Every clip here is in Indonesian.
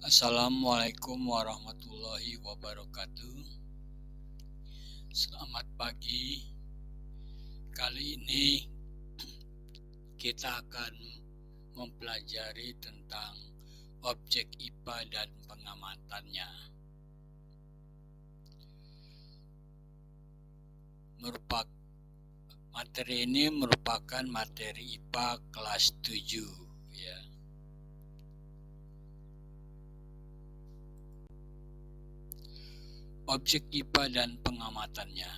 Assalamualaikum warahmatullahi wabarakatuh. Selamat pagi. Kali ini kita akan mempelajari tentang objek IPA dan pengamatannya. Materi ini merupakan materi IPA kelas 7 ya. Objek IPA dan pengamatannya.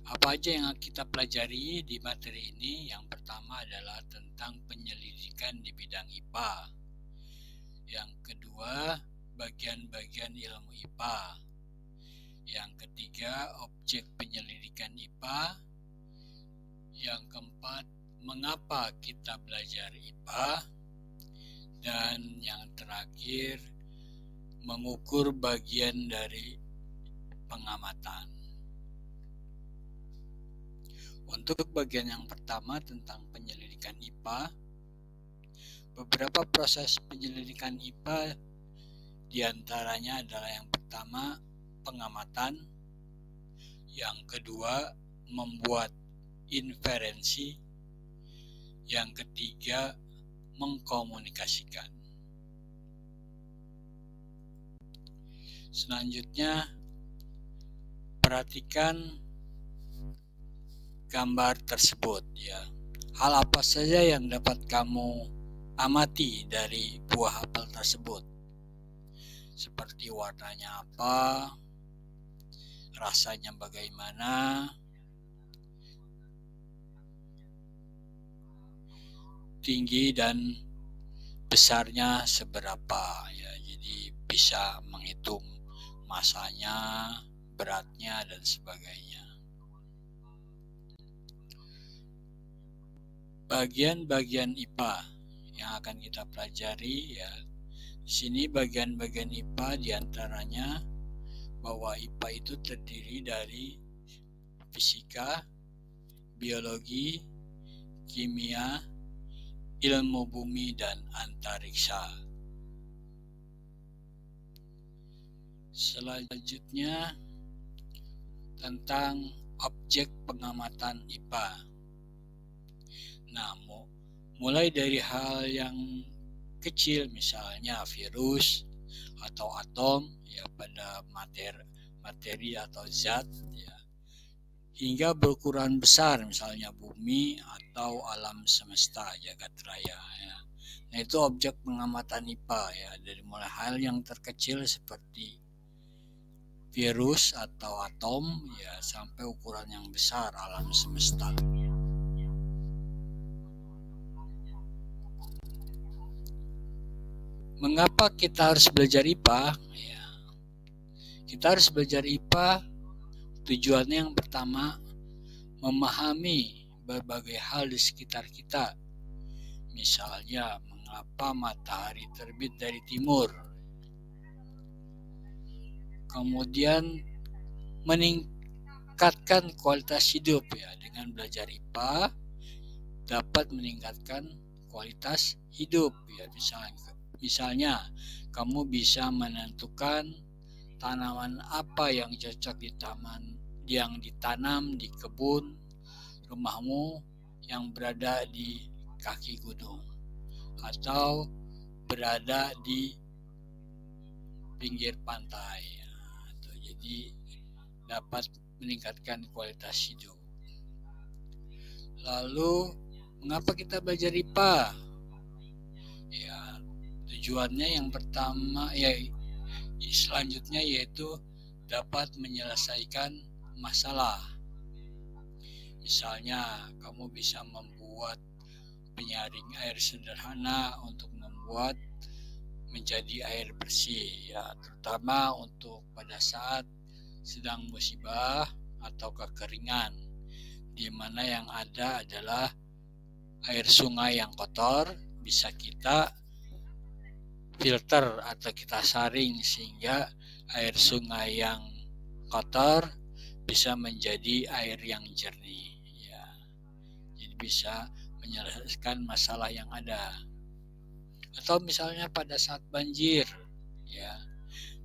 Apa aja yang kita pelajari di materi ini? Yang pertama adalah tentang penyelidikan di bidang IPA. Yang kedua, bagian-bagian ilmu IPA. Yang ketiga, objek penyelidikan IPA. Yang keempat, mengapa kita belajar IPA. Dan yang terakhir, mengukur bagian dari pengamatan. Untuk bagian yang pertama tentang penyelidikan IPA, beberapa proses penyelidikan IPA diantaranya adalah yang pertama pengamatan, yang kedua membuat inferensi, yang ketiga mengkomunikasikan. Selanjutnya, perhatikan gambar tersebut ya. Hal apa saja yang dapat kamu amati dari buah apel tersebut? Seperti warnanya apa, rasanya bagaimana, tinggi dan besarnya seberapa ya. Jadi bisa menghitung masanya, beratnya dan sebagainya. Bagian-bagian IPA yang akan kita pelajari ya. Di sini bagian-bagian IPA diantaranya bahwa IPA itu terdiri dari fisika, biologi, kimia, ilmu bumi dan antariksa. Selanjutnya tentang objek pengamatan IPA. Nah, mulai dari hal yang kecil misalnya virus atau atom ya pada materi atau zat ya, hingga berukuran besar misalnya bumi atau alam semesta jagat raya ya. Nah, itu objek pengamatan IPA ya, dari mulai hal yang terkecil seperti virus atau atom ya sampai ukuran yang besar alam semesta. Mengapa kita harus belajar IPA? Ya, kita harus belajar IPA tujuannya yang pertama memahami berbagai hal di sekitar kita. Misalnya mengapa matahari terbit dari timur. Kemudian meningkatkan kualitas hidup ya, dengan belajar IPA dapat meningkatkan kualitas hidup ya. Misalnya kamu bisa menentukan tanaman apa yang cocok di taman yang ditanam di kebun rumahmu yang berada di kaki gunung atau berada di pinggir pantai. Jadi dapat meningkatkan kualitas hidup. Lalu mengapa kita belajar IPA? Ya, tujuannya yang pertama ya selanjutnya yaitu dapat menyelesaikan masalah. Misalnya kamu bisa membuat penyaring air sederhana untuk membuat menjadi air bersih ya, terutama untuk pada saat sedang musibah atau kekeringan, di mana yang ada adalah air sungai yang kotor bisa kita filter atau kita saring sehingga air sungai yang kotor bisa menjadi air yang jernih ya. Jadi bisa menyelesaikan masalah yang ada. Atau misalnya pada saat banjir, ya,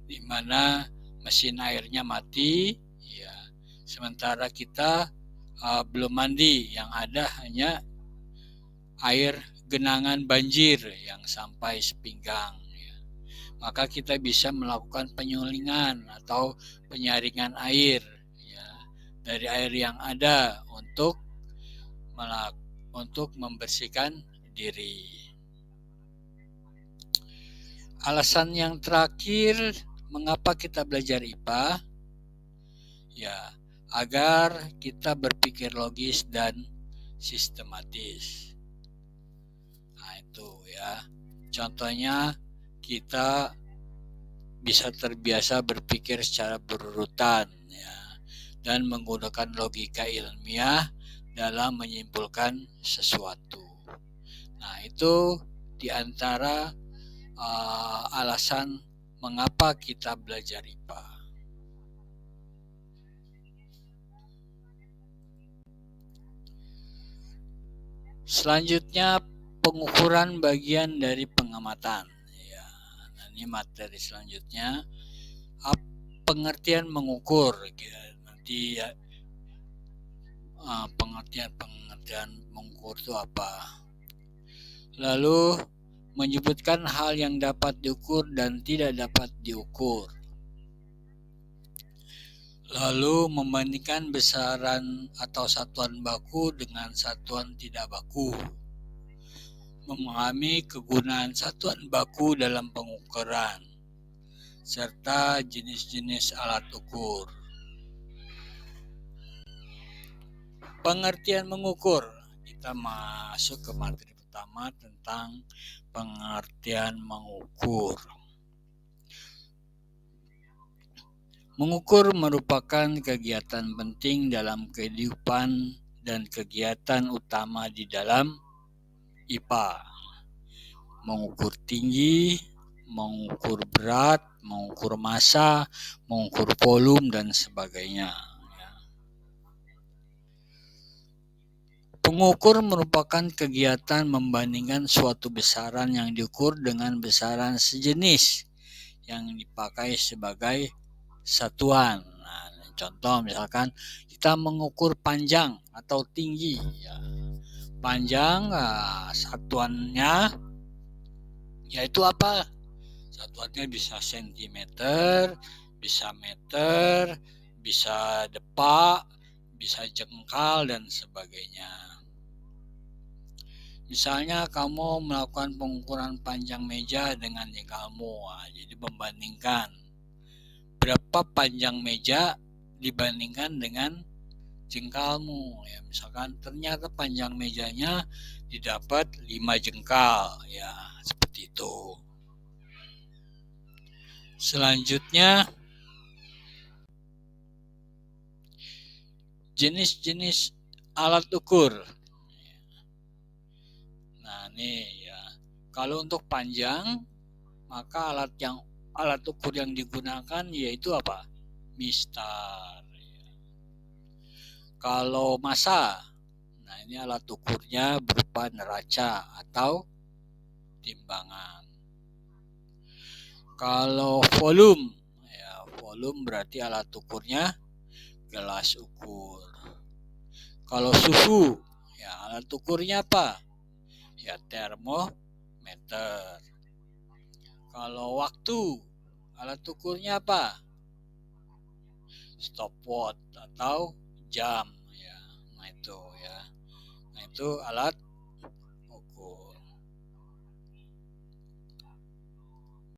di mana mesin airnya mati, ya, sementara kita belum mandi, yang ada hanya air genangan banjir yang sampai sepinggang, ya. Maka kita bisa melakukan penyulingan atau penyaringan air, ya, dari air yang ada untuk membersihkan diri. Alasan yang terakhir mengapa kita belajar IPA, ya, agar kita berpikir logis dan sistematis. Nah, itu ya. Contohnya kita bisa terbiasa berpikir secara berurutan, ya, dan menggunakan logika ilmiah dalam menyimpulkan sesuatu. Nah, itu diantara alasan mengapa kita belajar IPA. Selanjutnya, pengukuran bagian dari pengamatan. Ya, nah ini materi selanjutnya. Pengertian mengukur. Ya, nanti ya, pengertian mengukur itu apa? Lalu menyebutkan hal yang dapat diukur dan tidak dapat diukur. Lalu membandingkan besaran atau satuan baku dengan satuan tidak baku. Memahami kegunaan satuan baku dalam pengukuran, serta jenis-jenis alat ukur. Pengertian mengukur. Kita masuk ke materi pertama tentang pengertian mengukur. Mengukur merupakan kegiatan penting dalam kehidupan dan kegiatan utama di dalam IPA. Mengukur tinggi, mengukur berat, mengukur massa, mengukur volume, dan sebagainya. Pengukur merupakan kegiatan membandingkan suatu besaran yang diukur dengan besaran sejenis yang dipakai sebagai satuan. Nah, contoh misalkan kita mengukur panjang atau tinggi. Ya. Panjang satuannya yaitu apa? Satuannya bisa sentimeter, bisa meter, bisa depak, bisa jengkal, dan sebagainya. Misalnya kamu melakukan pengukuran panjang meja dengan jengkalmu, jadi membandingkan berapa panjang meja dibandingkan dengan jengkalmu. Ya, misalkan ternyata panjang mejanya didapat 5 jengkal, ya seperti itu. Selanjutnya, jenis-jenis alat ukur. Nah, ini ya. Kalau untuk panjang, maka alat ukur yang digunakan yaitu apa? Mistar. Kalau massa, nah ini alat ukurnya berupa neraca atau timbangan. Kalau volume, ya volume berarti alat ukurnya gelas ukur. Kalau suhu, ya alat ukurnya apa? Ya termometer. Kalau waktu, alat ukurnya apa? Stopwatch atau jam, ya. Nah itu ya. Nah itu alat